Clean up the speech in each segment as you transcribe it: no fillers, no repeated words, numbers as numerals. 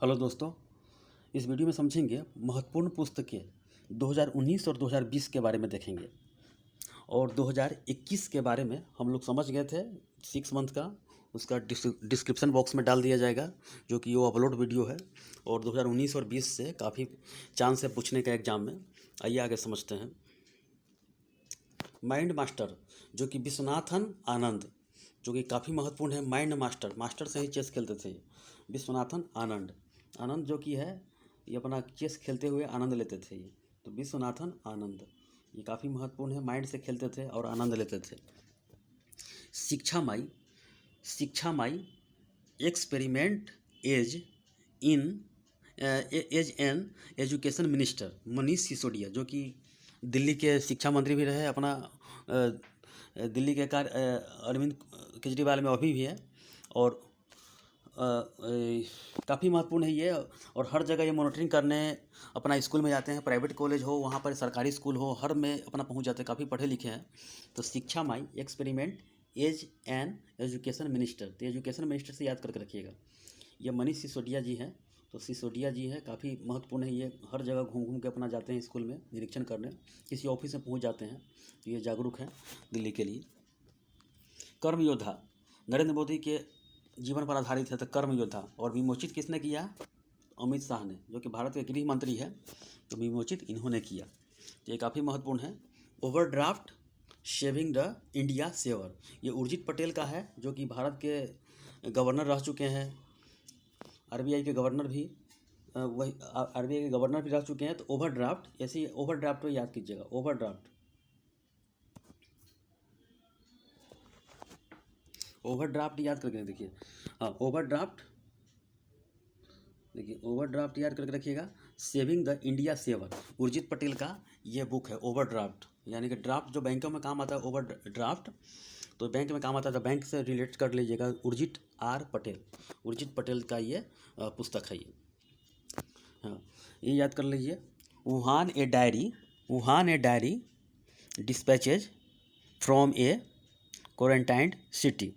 Hello दोस्तों, इस video में समझेंगे महत्वपूर्ण पुस्तकें 2019 और 2020 के बारे में देखेंगे। और 2021 के बारे में हम लोग समझ गए थे 6 मंथ का, उसका डिस्क्रिप्शन बॉक्स में डाल दिया जाएगा, जो कि वो अपलोड वीडियो है। और 2019 और 20 से काफ़ी चांस है पूछने का एग्जाम में। आइए आगे समझते हैं। माइंड मास्टर, जो कि विश्वनाथन आनंद, जो कि काफ़ी महत्वपूर्ण है। माइंड मास्टर, मास्टर से ही चेस खेलते थे विश्वनाथन आनंद। आनंद जो कि है, ये अपना चेस खेलते हुए आनंद लेते थे ये, तो विश्वनाथन आनंद ये काफ़ी महत्वपूर्ण है। माइंड से खेलते थे और आनंद लेते थे। Shiksha my, Shiksha my experiment as in as an education minister Manish Sisodia, जो कि दिल्ली के शिक्षा मंत्री भी रहे। अपना दिल्ली के अरविंद केजरीवाल में अभी भी है। और काफ़ी महत्वपूर्ण है ये। और हर जगह ये मॉनिटरिंग करने अपना स्कूल में जाते हैं, प्राइवेट कॉलेज हो, वहाँ पर सरकारी स्कूल हो, हर में अपना पहुँच जाते हैं, काफ़ी पढ़े लिखे हैं। तो Shiksha my experiment as an education minister, तो एजुकेशन मिनिस्टर से याद करके रखिएगा। ये मनीष सिसोदिया जी हैं। तो सिसोदिया जी है, काफ़ी महत्वपूर्ण है ये। हर जगह घूम घूम के अपना जाते हैं स्कूल में निरीक्षण करने, किसी ऑफिस में पहुँच जाते हैं। तो ये जागरूक हैं दिल्ली के लिए। कर्म योद्धा, नरेंद्र मोदी के जीवन पर आधारित है। तो कर्म योद्धा, और विमोचित किसने किया? अमित शाह ने, जो कि भारत के गृह मंत्री है। तो विमोचित इन्होंने किया। तो ये काफ़ी महत्वपूर्ण है। Overdraft saving the India saver, ये उर्जित पटेल का है, जो कि भारत के गवर्नर रह चुके हैं। आरबीआई के गवर्नर भी वही आरबीआई के गवर्नर भी रह चुके हैं। तो ओवरड्राफ्ट, ऐसे ही ओवरड्राफ्ट को याद कीजिएगा। ओवरड्राफ्ट, ओवरड्राफ्ट याद करके देखिए। हाँ, ओवरड्राफ्ट, देखिए ओवरड्राफ्ट याद करके रखिएगा। Saving the India saver, Urjit Patel का ये बुक है। ओवरड्राफ्ट यानी कि ड्राफ्ट जो बैंकों में काम आता है, ओवरड्राफ्ट तो बैंक में काम आता है। तो बैंक से रिलेट कर लीजिएगा। उर्जित आर पटेल, उर्जित पटेल का ये पुस्तक है ये। हाँ, ये याद कर लीजिए। Wuhan a diary, Wuhan a diary dispatches from a quarantined city,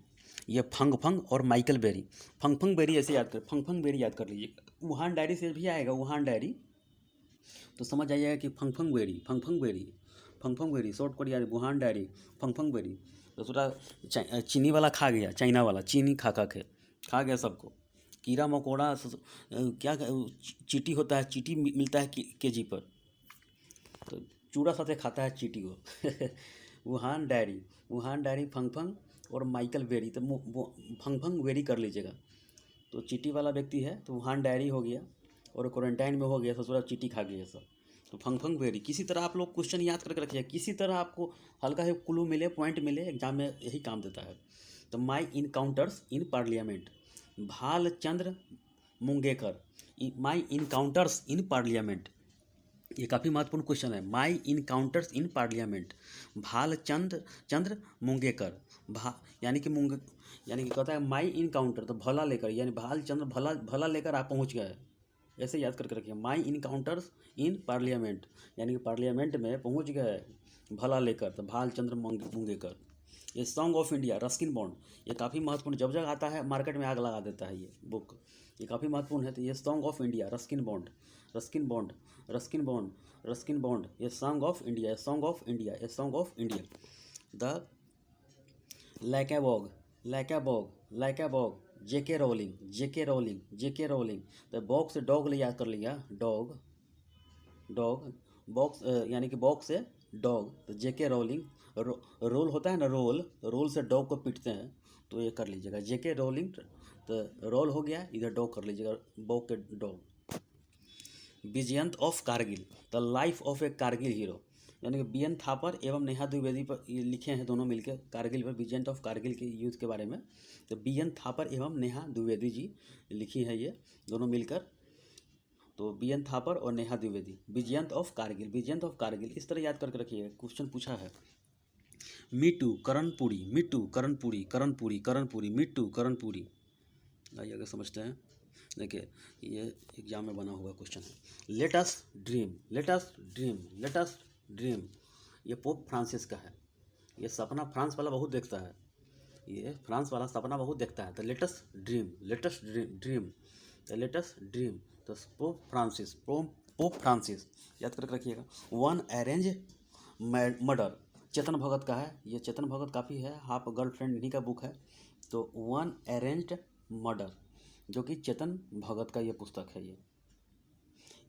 ये फंग फंग और Michael Berry. Fang Fang Berry ऐसे याद कर, फंग फंग बेरी याद कर लीजिए। वुहान डायरी से भी आएगा वुहान डायरी, तो समझ आइएगा कि Fang Fang Berry, Fang Fang Berry, Fang Fang Berry short code याद। Wuhan diary, Fang Fang Berry. तो थोड़ा चीनी वाला खा गया, चाइना वाला चीनी खा खा गया सबको। कीड़ा मकोड़ा क्या चींटी होता है, चींटी मिलता है केजी पर, तो चूड़ा साथे खाता है चींटी को। Wuhan diary, Wuhan diary, Fang Fang और माइकल बेरी। तो फंग फंग बेरी कर लीजिएगा। तो चींटी वाला व्यक्ति है, तो वुहान डायरी हो गया। और क्वारंटाइन में हो गया, ससुरा चींटी खा गया सब। तो फंग फंग बेरी। किसी तरह आप लोग क्वेश्चन याद करके रखिए, किसी तरह आपको हल्का से क्लू मिले, पॉइंट मिले, एग्जाम में यही काम देता है। तो my encounters in parliament, Bhalchandra Mungekar. My encounters in parliament, ये काफ़ी महत्वपूर्ण क्वेश्चन है। My encounters in parliament, Chandra Mungekar. यानी कि यानी कि कहता है माई इनकाउंटर, तो भला लेकर, यानी भालचंद्र भला भला लेकर आप पहुंच गए। ऐसे याद करके रखिए। माई इनकाउंटर्स इन पार्लियामेंट, यानी कि पार्लियामेंट में पहुंच गए भला लेकर, तो भालचंद्र मुंगेकर। ये song of India, Ruskin Bond, ये काफ़ी महत्वपूर्ण, जब जब आता है मार्केट में आग लगा देता है ये बुक। ये काफ़ी महत्वपूर्ण है। तो ये song of India, Ruskin Bond, Ruskin Bond, Ruskin Bond, Ruskin Bond, ये song of India, song of India, ये song of India. The Ickabog, Ickabog, Ickabog, JK Rowling, JK Rowling, JK Rowling. तो box से dog ले याद कर लिया। Dog, dog, box यानी कि बॉक्स से डॉग। तो जेके रोलिंग, रोल होता है ना, रोल, रोल से डॉग को पीटते हैं, तो ये कर लीजिएगा जेके रोलिंग। तो रोल हो गया, इधर डॉग कर लीजिएगा, बॉग के डॉग। Vijyant of Kargil, the life of a Kargil hero, यानी कि बीएन थापर एवं नेहा द्विवेदी पर ये लिखे हैं दोनों मिलकर कारगिल पर, विजयंत ऑफ कारगिल के युद्ध के बारे में। तो बीएन थापर एवं नेहा द्विवेदी जी लिखी है ये दोनों मिलकर। तो बीएन थापर और नेहा द्विवेदी, विजयंत ऑफ कारगिल, विजयंत ऑफ कारगिल, इस तरह याद करके रखिए। क्वेश्चन पूछा है। मीटू करणपुरी, मीटू करणपुरी, करणपुरी, करणपुरी, मीटू करणपुरी। आइए आगे समझते हैं। देखिए ये एग्जाम में बना हुआ क्वेश्चन है। Let us dream, let us dream, let us dream, ये पोप फ्रांसिस का है। ये सपना फ्रांस वाला बहुत देखता है, ये फ्रांस वाला सपना बहुत देखता है। तो let us dream, let us dream, the latest dream, तो पोप फ्रांसिस याद करके रखिएगा। One arrange murder, Chetan Bhagat का है, ये चेतन भगत काफ़ी है, हाफ गर्लफ्रेंड इन्हीं का बुक है। तो वन अरेंज्ड मर्डर जो कि चेतन भगत का ये पुस्तक है।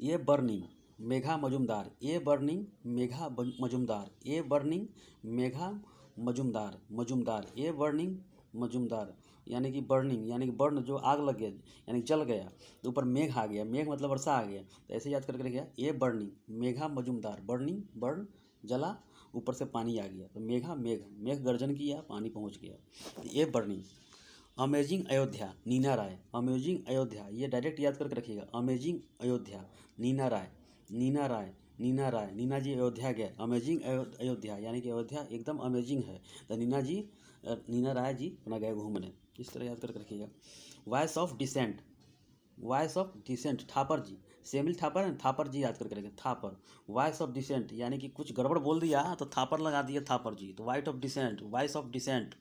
ये burning Megha Majumdar, a burning Megha Majumdar, a burning Megha Majumdar, a burning Majumdar, यानी कि बर्निंग यानी कि बर्न जो आग लग गया यानी जल गया, तो ऊपर मेघ आ गया, मेघ मतलब वर्षा आ गया, तो ऐसे याद करके रखिएगा। A burning Megha Majumdar, burning burn जला, ऊपर से पानी आ गया, तो मेघा मेघ मेघ गर्जन किया, पानी पहुंच गया। A burning amazing Ayodhya Neena Rai, amazing Ayodhya ये डायरेक्ट याद करके रखिएगा। अमेजिंग अयोध्या नीना राय, नीना राय, नीना राय, नीना जी अयोध्या गए, अमेजिंग अयोध्या यानी कि अयोध्या एकदम अमेजिंग है, तो नीना राय जी अपना गए घूमने, इस तरह याद करके रखिएगा। Voice of dissent, voice of dissent Thapar ji, सेमिल थापर है, थापर जी याद करके रखिए, थापर। वॉइस ऑफ डिसेंट यानी कि कुछ गड़बड़ बोल दिया तो थापर लगा दिया थापर जी, तो voice of dissent, voice of dissent,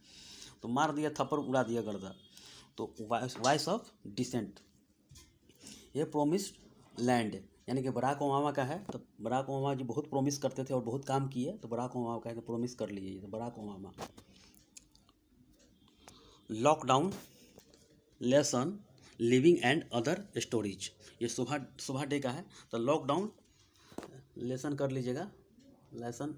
तो मार दिया थप्पड़, उड़ा दिया गर्दा, तो वॉइस ऑफ डिसेंट। ये प्रोमिस्ड लैंड यानी कि बराक ओबामा का है, तो बराक ओबामा जी बहुत प्रोमिस करते थे और बहुत काम किए, तो बराक ओबामा का है, तो प्रोमिस कर लीजिए, तो Barack Obama. Lockdown lesson living and other stories, ये सुबह डे का है, तो लॉकडाउन लेसन कर लीजिएगा, लेसन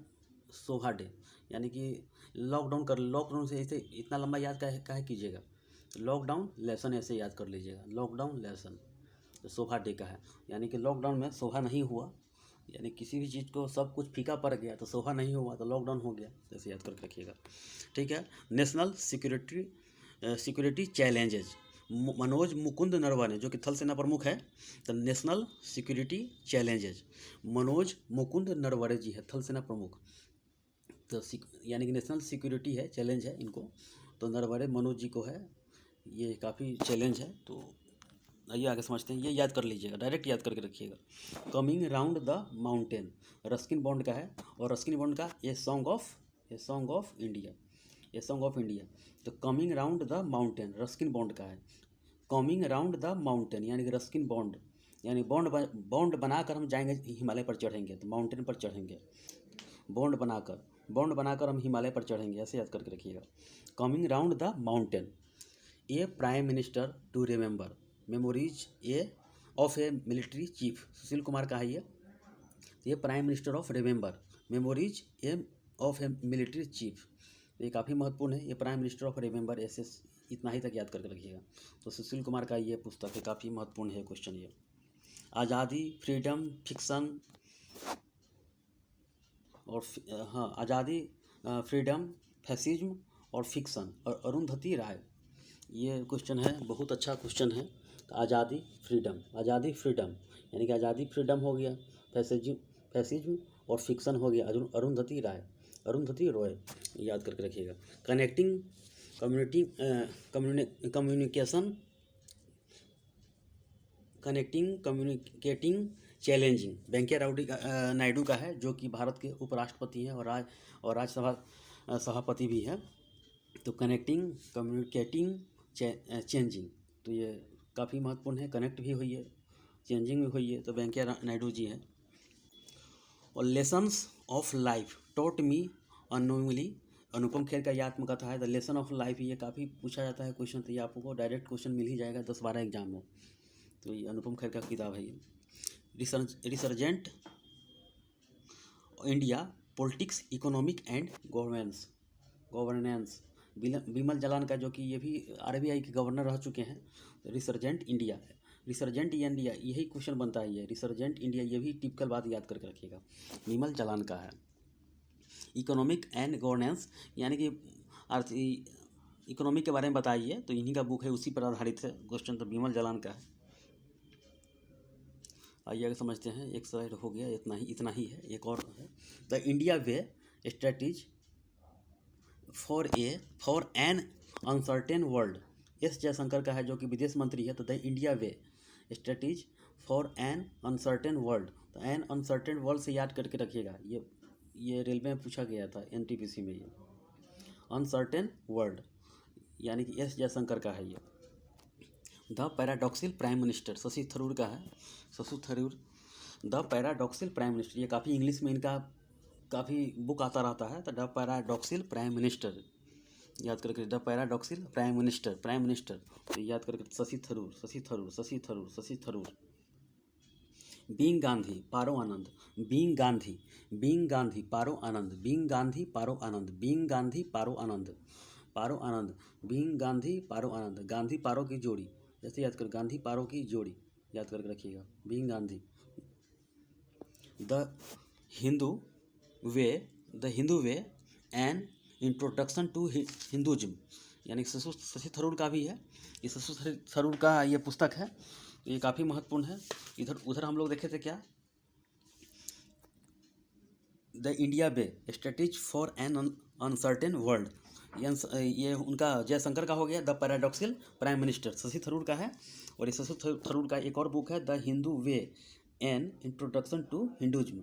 शोभा डे, यानी कि लॉकडाउन से ऐसे इतना लंबा याद काहे कीजिएगा, लॉकडाउन लेसन ऐसे याद कर लीजिएगा, लॉकडाउन लेसन, तो शोभा डे का है, यानी कि लॉकडाउन में शोभा नहीं हुआ, यानी किसी भी चीज़ को सब कुछ फीका पड़ गया तो शोभा नहीं हुआ, तो लॉकडाउन हो गया, ऐसे याद करके रखिएगा। ठीक है। National security challenges, Manoj Mukund Naravane जो कि थल सेना प्रमुख है, तो national security challenges Manoj Mukund Naravane ji है, थल सेना प्रमुख, तो यानी कि नेशनल सिक्योरिटी है, चैलेंज है इनको, तो नरवणे मनोज जी को है, ये काफ़ी चैलेंज है। तो आइए आगे समझते हैं, ये याद कर लीजिएगा, डायरेक्ट याद करके रखिएगा। Coming round the mountain Ruskin bond का है, और रस्किन बॉन्ड का ये सॉन्ग ऑफ इंडिया, ये सॉन्ग ऑफ इंडिया, तो coming round the mountain Ruskin bond का है। कमिंग राउंड द माउंटेन यानी कि रस्किन बॉन्ड, यानी बॉन्ड बनाकर हम जाएंगे हिमालय पर चढ़ेंगे, तो माउंटेन पर चढ़ेंगे, बॉन्ड बनाकर हम हिमालय पर चढ़ेंगे, ऐसे याद करके रखिएगा। Coming round the mountain, a prime minister to remember memories of a military chief, Sushil Kumar का है ये prime minister of remember memories of a military chief, ये काफ़ी महत्वपूर्ण है, ये प्राइम मिनिस्टर ऑफ रिमेंबर, ऐसे इतना ही तक याद करके रखिएगा। तो सुशील कुमार का ये पुस्तक है, काफ़ी महत्वपूर्ण है क्वेश्चन ये। आज़ादी, फ्रीडम, फिक्सन और हाँ, आज़ादी, फ्रीडम, फैसिज्म और फिक्सन, और अरुंधति राय, ये क्वेश्चन है, बहुत अच्छा क्वेश्चन है। तो आज़ादी फ्रीडम यानी कि आज़ादी फ्रीडम हो गया, फैसिज्म और फिक्सन हो गया, अरुंधति रॉय याद करके रखिएगा। Connecting communicating challenging Venkaiah Naidu का है, जो कि भारत के उपराष्ट्रपति हैं और राज्यसभा सभापति भी हैं। तो कम्युनिकेटिंग चेंजिंग, तो ये काफ़ी महत्वपूर्ण है, कनेक्ट भी हुई है, चेंजिंग भी हुई है, तो वेंकैया नायडू जी हैं। और lessons of life taught me unknowingly, Anupam Kher का ये आत्मकथा है, द लेसन ऑफ लाइफ, ये काफ़ी पूछा जाता है क्वेश्चन, तो ये आपको डायरेक्ट क्वेश्चन मिल ही जाएगा 10-12 एग्जाम में, तो ये अनुपम खेर का किताब है ये। Resurgent India politics economic and governance, Bimal Jalan का, जो कि ये भी RBI के गवर्नर रह चुके हैं। रिसर्जेंट इंडिया यही क्वेश्चन बनता है, ये रिसर्जेंट इंडिया, ये भी टिपिकल बात याद करके रखिएगा, बिमल जालान का है। इकोनॉमिक एंड गवर्नेंस यानी कि इकोनॉमिक के बारे में बताइए, तो इन्हीं का बुक है, उसी पर आधारित है क्वेश्चन, तो बिमल जालान का है। आइए आगे समझते हैं, एक स्लाइड हो गया, इतना ही है, एक और है, the India way strategy for an uncertain world, S Jaishankar का है, जो कि विदेश मंत्री है। तो the India way strategy for an uncertain world, तो एन अनसर्टेन वर्ल्ड से याद करके रखिएगा, ये रेलवे में पूछा गया था, NTPC में, ये अनसर्टेन वर्ल्ड यानी कि एस जयशंकर का है ये। The paradoxical prime minister Shashi Tharoor का है। Shashi Tharoor the paradoxical prime minister, ये काफ़ी इंग्लिश में इनका काफ़ी बुक आता रहता है। तो द पैराडॉक्सिल प्राइम मिनिस्टर याद करके, the paradoxical prime minister, prime minister तो याद करके Shashi Tharoor, Shashi Tharoor, Shashi Tharoor, Shashi Tharoor. Being Gandhi Paro Anand, being Gandhi, being Gandhi Paro Anand, being Gandhi Paro Anand, being Gandhi Paro Anand, Paro Anand, being Gandhi Paro Anand, Gandhi Paro की जोड़ी, जैसे याद कर गांधी पारो की जोड़ी याद करके रखिएगा। Being Gandhi. The Hindu way, the Hindu way an introduction to Hinduism, यानी शशि थरूर का भी है। ये शशि थरूर का ये पुस्तक है, ये काफ़ी महत्वपूर्ण है। इधर उधर हम लोग देखे थे क्या, the India way strategy for an uncertain world, ये उनका जयशंकर का हो गया। The paradoxical prime minister Shashi Tharoor का है। और ये शशि थरूर का एक और बुक है, the Hindu way an introduction to Hinduism,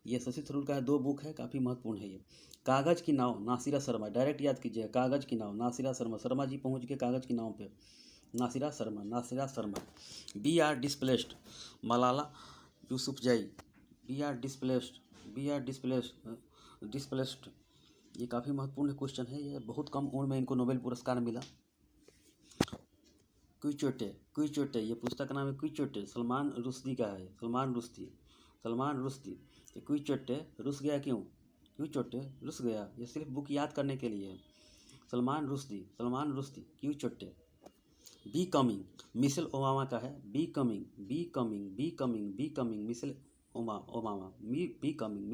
ये शशि थरूर का है। 2 बुक है, काफ़ी महत्वपूर्ण है ये। कागज़ की नाव नासिरा शर्मा, डायरेक्ट याद कीजिए, कागज़ की नाव नासिरा शर्मा, शर्मा जी पहुंच गए कागज़ की नाव पे, Nasira Sharma, Nasira Sharma. We are displaced Malala Yousafzai, we are displaced, we are displaced, displaced, ये काफ़ी महत्वपूर्ण क्वेश्चन है। ये बहुत कम उम्र में इनको नोबेल पुरस्कार मिला। क्विचोटे, क्विचोटे, ये पुस्तक का नाम है क्विचोटे, सलमान रुश्दी का है, सलमान रुश्दी, सलमान रुश्दी। ये क्विचोटे रुस गया क्यों, क्विचोटे रुस गया, ये सिर्फ बुक याद करने के लिए है। Salman Rushdie, Salman Rushdie, Quichotte. Becoming Michelle Obama का है, becoming, becoming, becoming, becoming Michelle Obama, becoming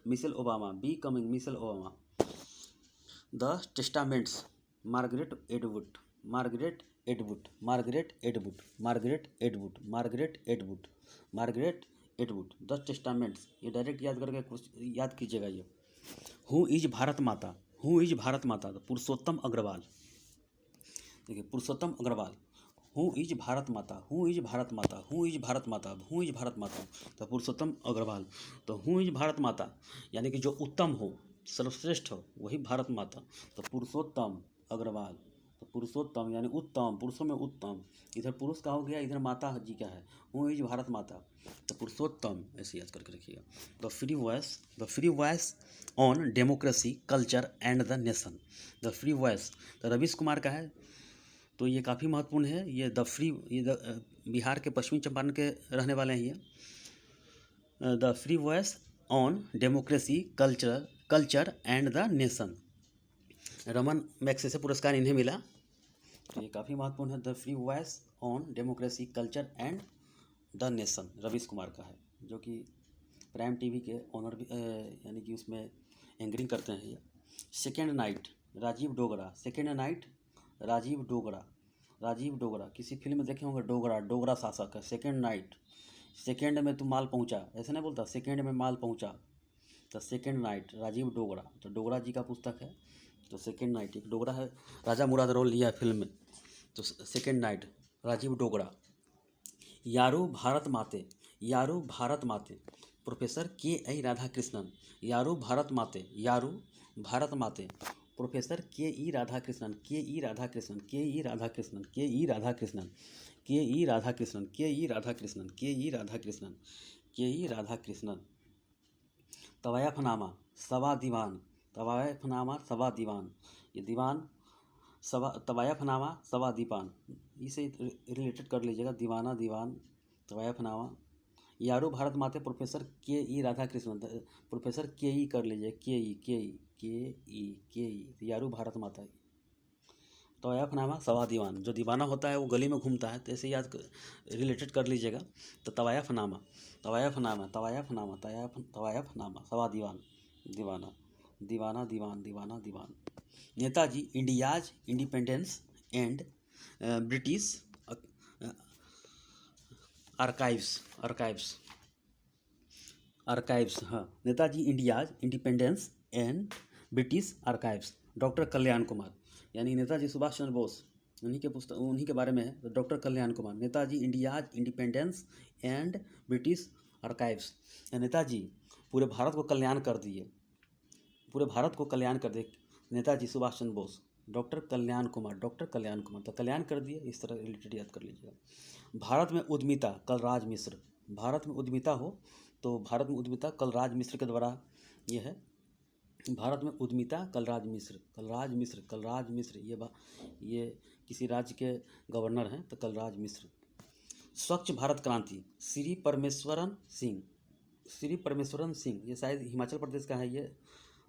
Michelle Obama, becoming Michelle Obama. The Testaments Margaret Atwood, Margaret Atwood, Margaret Atwood, Margaret Atwood, Margaret Atwood, Margaret Atwood. The Testaments, ये direct याद करके कुछ याद कीजिएगा। ये who is Bharat माता, who is Bharat माता, तो पुरुषोत्तम अग्रवाल, देखिए पुरुषोत्तम अग्रवाल। हु इज भारत माता, हु इज भारत माता, हु इज भारत माता, हु इज भारत माता, तो पुरुषोत्तम अग्रवाल। तो हु इज भारत माता यानी कि जो उत्तम हो, सर्वश्रेष्ठ हो, वही भारत माता, तो पुरुषोत्तम अग्रवाल। तो पुरुषोत्तम यानी उत्तम, पुरुषों में उत्तम, इधर पुरुष का हो गया, इधर माता जी का है, हु इज भारत माता, तो पुरुषोत्तम, ऐसे याद करके रखिएगा। The free voice, the free voice on democracy culture and the nation, the free voice, तो रवीश कुमार का है। तो ये काफ़ी महत्वपूर्ण है। ये द फ्री, ये बिहार के पश्चिमी चंपारण के रहने वाले हैं ये। The free voice on democracy culture and the nation, Raman Magsaysay पुरस्कार इन्हें मिला। तो ये काफ़ी महत्वपूर्ण है। The free voice on democracy culture and the nation Ravish Kumar का है, जो कि प्राइम टीवी के ऑनर भी यानी कि उसमें एंकरिंग करते हैं ये। Second night Rajiv Dogra, second night Rajiv Dogra, Rajiv Dogra, किसी फिल्म में देखे होंगे, डोगरा, डोगरा शासक है। सेकेंड नाइट, सेकेंड में तू माल पहुंचा, ऐसे नहीं बोलता, सेकेंड में माल पहुंचा, तो सेकेंड नाइट राजीव डोगरा, तो डोगरा जी का पुस्तक है। तो सेकेंड नाइट, एक डोगरा है, राजा मुराद रोल लिया है फिल्म में, तो सेकेंड नाइट राजीव डोगरा। यारू भारत माते, यारू भारत माते, प्रोफेसर के आई राधाकृष्णन, यारू भारत माते, यारू भारत माते, प्रोफेसर के ई राधाकृष्णन, के ई राधाकृष्णन, के ई राधाकृष्णन, के ई राधाकृष्णन, के ई राधाकृष्णन, के ई राधाकृष्णन, के ई राधाकृष्णन, के ई राधाकृष्णन। तवायफनामा सवा दीवान, तवायफनामा सवा दीवान, ये दीवान सवा, तवायफनामा सवा दीवान, इसे रिलेटेड कर लीजिएगा, दीवाना दीवान तवायफनामा। यारू भारत माते प्रोफेसर के ई राधाकृष्णन, प्रोफेसर के ई कर लीजिए, के ई के ई के ई के ई, यारू भारत माता। तवायफनामा सवा दीवान, जो दीवाना होता है वो गली में घूमता है, तो ऐसे याद रिलेटेड कर लीजिएगा। तो तवायफनामा, तवायफनामा, तवायफनामा, तवायफनामा सवा दीवान, दीवाना, दीवाना दीवान, दीवाना दीवान। Netaji India's independence and British archives, archives, archives, हाँ, Netaji India's independence and British archives, doctor Kalyan Kumar, यानी नेताजी सुभाष चंद्र बोस, उन्हीं के पुस्तक, उन्हीं के बारे में है। तो doctor Kalyan Kumar, Netaji India's independence and British archives, Netaji पूरे भारत को कल्याण कर दिए, पूरे भारत को कल्याण कर दिए नेताजी सुभाष चंद्र बोस, डॉक्टर कल्याण कुमार, डॉक्टर कल्याण कुमार, तो कल्याण कर दिए, इस तरह रिलेटेड याद कर लीजिएगा। भारत में उद्यमिता कलराज मिश्र, भारत में उद्यमिता हो तो भारत में उद्यमिता कलराज मिश्र के द्वारा ये है। भारत में उद्यमिता कलराज मिश्र, कलराज मिश्र, कलराज मिश्र ये किसी राज्य के गवर्नर हैं, तो कलराज मिश्र। स्वच्छ भारत क्रांति श्री परमेश्वरन सिंह, श्री परमेश्वरन सिंह, ये शायद हिमाचल प्रदेश का है, ये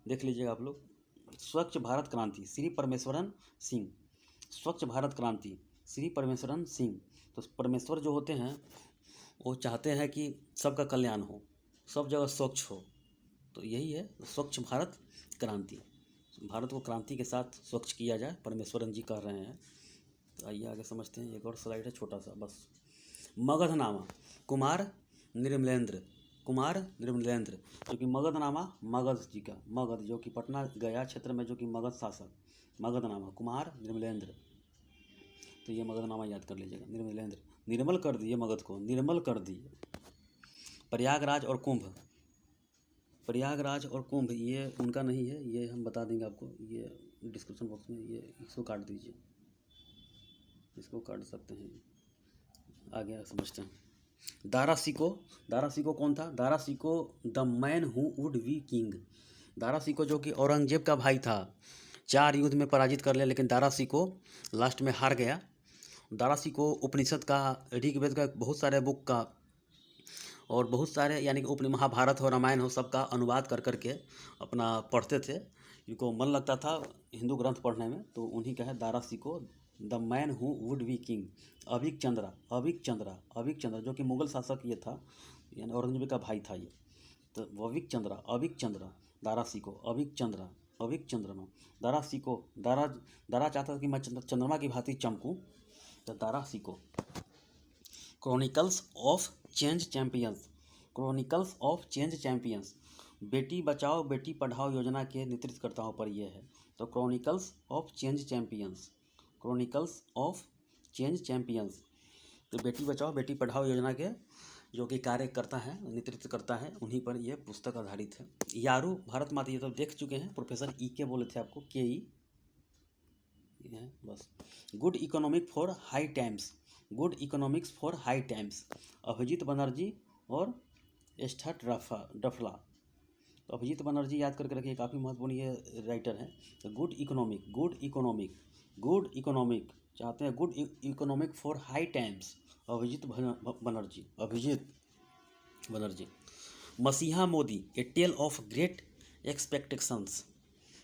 देख लीजिएगा आप लोग। स्वच्छ भारत क्रांति श्री परमेश्वरन सिंह, स्वच्छ भारत क्रांति श्री परमेश्वरन सिंह। तो परमेश्वर जो होते हैं वो चाहते हैं कि सबका कल्याण हो, सब जगह स्वच्छ हो, तो यही है स्वच्छ भारत क्रांति। भारत को क्रांति के साथ स्वच्छ किया जाए, परमेश्वरन जी कर रहे हैं। तो आइए आगे समझते हैं, एक और स्लाइड है छोटा सा बस। मगधनामा कुमार निर्मलेंद्र, कुमार निर्मलेंद्र, जो कि मगधनामा मगध जी का, मगध जो कि पटना गया क्षेत्र में जो कि मगध शासक, मगधनामा कुमार निर्मलेंद्र। तो ये मगधनामा याद कर लीजिएगा, निर्मलेंद्र, निर्मल कर दिए मगध को, निर्मल कर दिए। प्रयागराज और कुंभ, प्रयागराज और कुंभ ये उनका नहीं है, ये हम बता देंगे आपको, ये डिस्क्रिप्शन बॉक्स में, ये इसको काट दीजिए, इसको काट सकते हैं। आगे समझते हैं। दारा सिको, दारा सिको कौन था? Dara Shikoh the man who would be king, Dara Shikoh जो कि औरंगजेब का भाई था, 4 युद्ध में पराजित कर लिया, लेकिन दारा सिको लास्ट में हार गया। दारा सिको उपनिषद का, ऋग्वेद का, बहुत सारे बुक का और बहुत सारे यानी कि उपनिषद, महाभारत हो, रामायण हो, सबका अनुवाद कर करके अपना पढ़ते थे। इनको मन लगता था हिंदू ग्रंथ पढ़ने में, तो उन्हीं का है Dara Shikoh the man who would be king. Abhik Chandra, Abhik Chandra, Abhik Chandra जो कि मुगल शासक ये था, यानी औरंगजेब का भाई था ये, तो अभिक चंद्रा, अभिक चंद्रा, दारा सिको, अभिक चंद्रा, अभिक चंद्रमा, दारा सिको, दारा दारा चाहता था कि मैं चंद्रमा की भांति चमकूं, तो Dara Shikoh. Chronicles of change champions, chronicles of change champions, Beti Bachao Beti Padhao योजना के नेतृत्वकर्ताओं पर यह है। तो chronicles of change champions, chronicles of change champions, तो बेटी बचाओ बेटी पढ़ाओ योजना के जो कि कार्य करता है, नेतृत्व करता है, उन्हीं पर यह पुस्तक आधारित है। यारू भारत माता, ये तो देख चुके हैं, प्रोफेसर ई के बोले थे आपको, के ई है बस। Good economic for high times, good economics for high times, Abhijit Banerjee और एस्टर्ट डफला। तो अभिजीत बनर्जी याद करके रखिए, काफ़ी महत्वपूर्ण ये राइटर हैं। तो good economic, good economic, good economic चाहते हैं, good economic for high times, Abhijit Banerjee, Abhijit Banerjee. Messiah Modi, a tale of great expectations,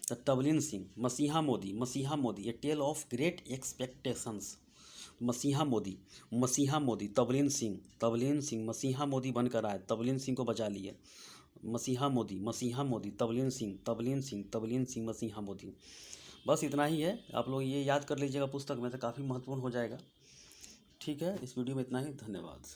तो Tavleen Singh, messiah Modi, messiah Modi, a tale of great expectations, messiah Modi, messiah Modi, तबलीन Singh, तबलीन Singh messiah Modi बनकर आए, तबलीन सिंह को बचा लिए, मसीहा मोदी, मसीहा मोदी, तबलीन सिंह, तबलीन सिंह, तबलीन सिंह, मसीहा मोदी। बस इतना ही है, आप लोग ये याद कर लीजिएगा पुस्तक में, तो काफ़ी महत्वपूर्ण हो जाएगा। ठीक है, इस वीडियो में इतना ही, धन्यवाद।